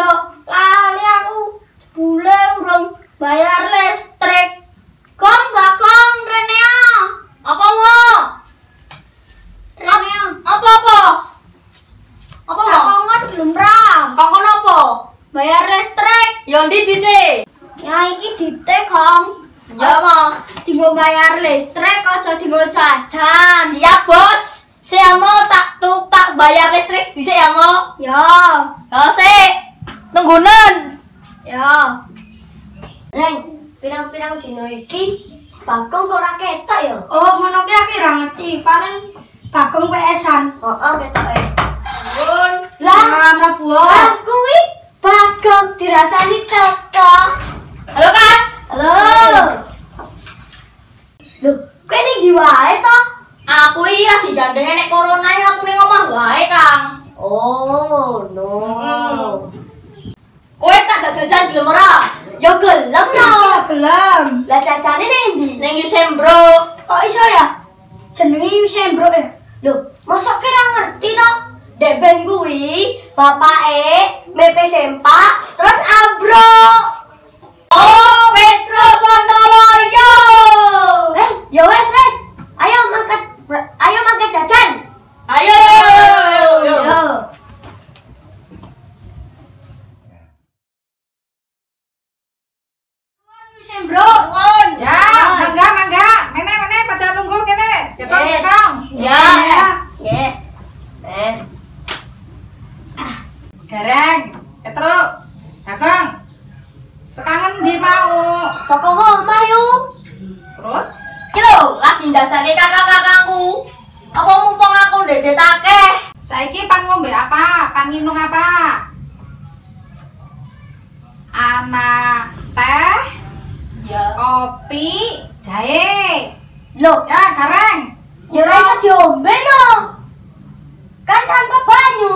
Lho, lali aku bule urung bayar listrik. Kong, bakong, Renea. Apa mau? Renea. Apa? Apa mau? Bakongan belum ra. Kakon apa? Bayar listrik. Ya ndi dite? Ya iki dite, Kong. Ya mau. Tinggal bayar listrik, aja tinggal jajan. Siap bos. Saya mau tak bayar listrik dhisik ya mau. Ya, Ya sik. Tunggunan. ya. Reng, pirang-pirang dino iki Bagong kok ora ketok ya? Oh, ngono ki aku ora ngerti. Paling Bagong PS-an. Heeh, ketoke. Bun. Lah, mlebu. kuwi Bagong dirasani teko. Halo kan? Halo. Loh, kowe ning ndi wae to? Aku iki lagi gandeng nek corona ya aku ning omah wae, Kang. Oh, no. Kowe tak jajan gelem ora? Ya gelem no. Gelem. Lah jajane ning ndi? Ning Yusembro. Kok iso ya? Jenenge Yusembro ya. Loh, mosok kira ngerti to? Dek ben kuwi bapake mepe sempak terus abro. Oh, Petro Sondoloyo. Ya wes. Ayo mangkat jajan. Ayo. Yo. Yusembro. Bun. Ya, mangga. Mene pada nunggu kene. Jetong. Ya. Nggih. Gareng, Petro, Bagong. Sekangen ndi mau? Saka omah yu. Terus Ki lho, lagi ndajake kakak-kakangku. Apa mumpung aku ndedet akeh? saiki pan ngombe apa? Pan nginung apa? Ana teh, Ya. kopi, jahe. Loh, Ya, gareng. ya ora iso diombe no. Kan tanpa banyu.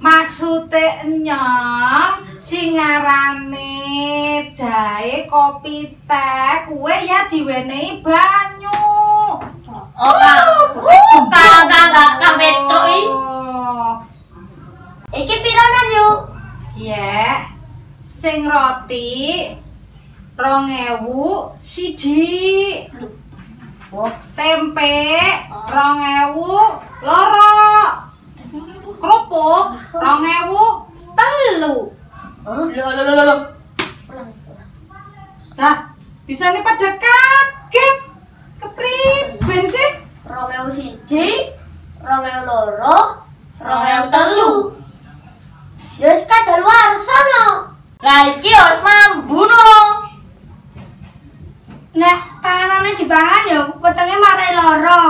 Maksude nyong sing ngarane jahe, kopi, teh, kuwe ya diwenehi banyu. Oh, Kang Petro iki. Iki pironan yu? Iya, sing roti 2000 siji. Tempe 2000 loro. Kerupuk 2000 telu. Loh. Nah, bisa nih pada kaget. Kepriben sih? 2000 siji, 2000 loro, 2000 telu. Ya wis kadaluwarsa no. Lah iki wis mambu no. Nek panganane dipangan ya wetenge marai lara.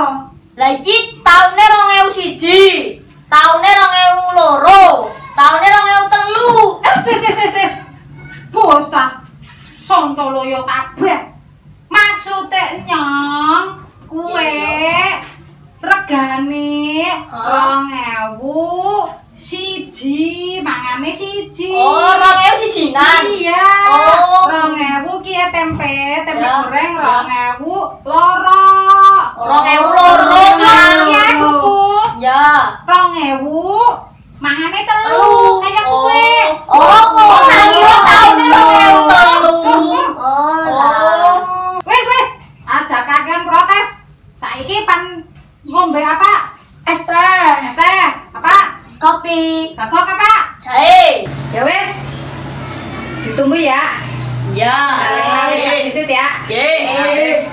Lah iki taune 2001, taune 2002, taune 2003. Sis. Bosan. Sontoloyo kabeh. Maksude nyong kue regane 2000 siji, mangane siji. Oh, 2001-an. Iya. Oh. 2000 ki tempe Ya, goreng ya. 2000 loro. 2000 loro, Kang. Iya, kerupuk. Ya. 2000 mangane telu kaya kue. Taune 2003. Oh. Wis, aja kakean protes. Saiki pan ngombe apa? Es teh. Es teh, apa? Kopi. Bagong apa? Jahe. Ya wis. Ditunggu ya. Ya. Disit ya. Yes.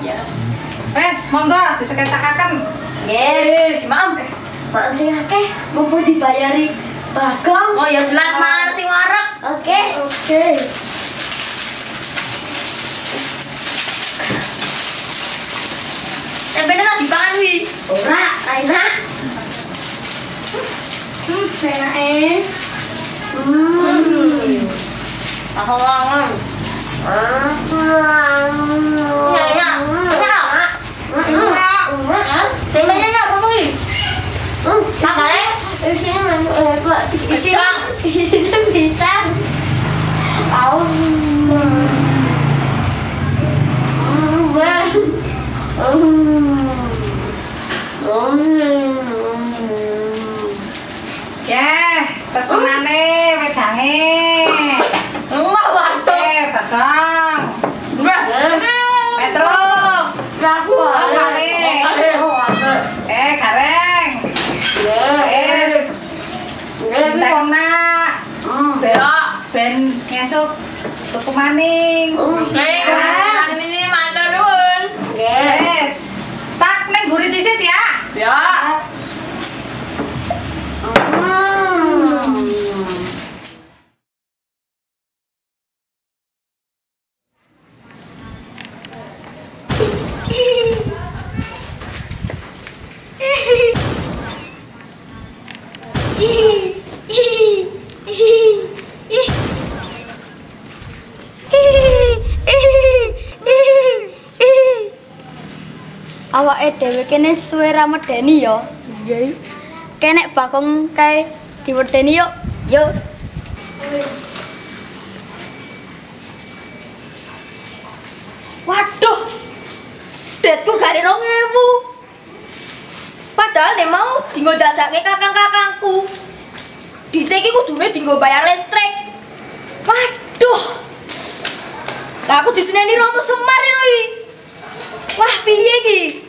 Wis, monggo disekecakaken. Nggih. Gimana? Mak sing akeh mumpung dibayari Bagong. Oh ya jelas mana sing wareg. Oke. Tempene ra dipangan wi. Ora, Raina. Enake. Taholangan. Ya. Tempenya nya apa wi? Makane Isinya kok isi Bang. isinya bisa. Au. Ya, pesenane Gange. Wah, waduh. Bagong. Petro. Rafa. Gareng. Wis. Entek wong nak. Ben ngesuk tuku maning. Ini matur nuwun. Wis. Tak ning buri disit ya. Ya. Awake dhewe kene suwe ra medeni ya. Iya. Kenek Bagong kae diwedeni yuk. Yuk. Waduh. Detku gare 2000. Padahal nek mau dinggo jajake kakang-kakangku. Dite iki kudune dinggo bayar listrik. Waduh. Lah aku diseneni Romo Semar lho iki. Wah, piye iki?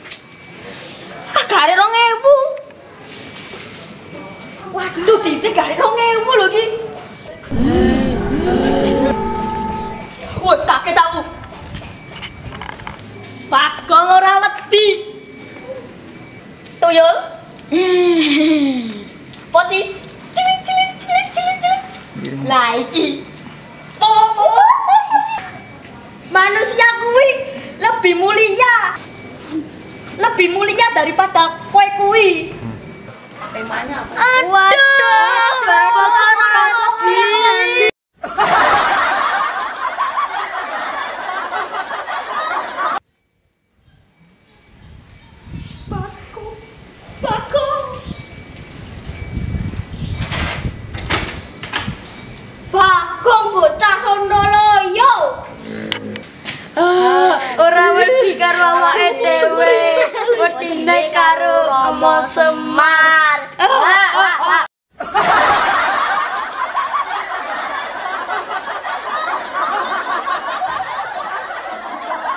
Ah, gare 2000. Waduh, Dite gare 2000 lho iki. Woi, kaget aku. Bagong ora wedi. Tuyul. Poci. Cilik. Lah iki. Manusia kuwi lebih mulia daripada kowe kuwi. Temanya apa? Waduh, Bagong ora wedi. Bagong bocah Sondoloyo. Ora wedi karo awake dhewe. Wedine karo Romo Semar.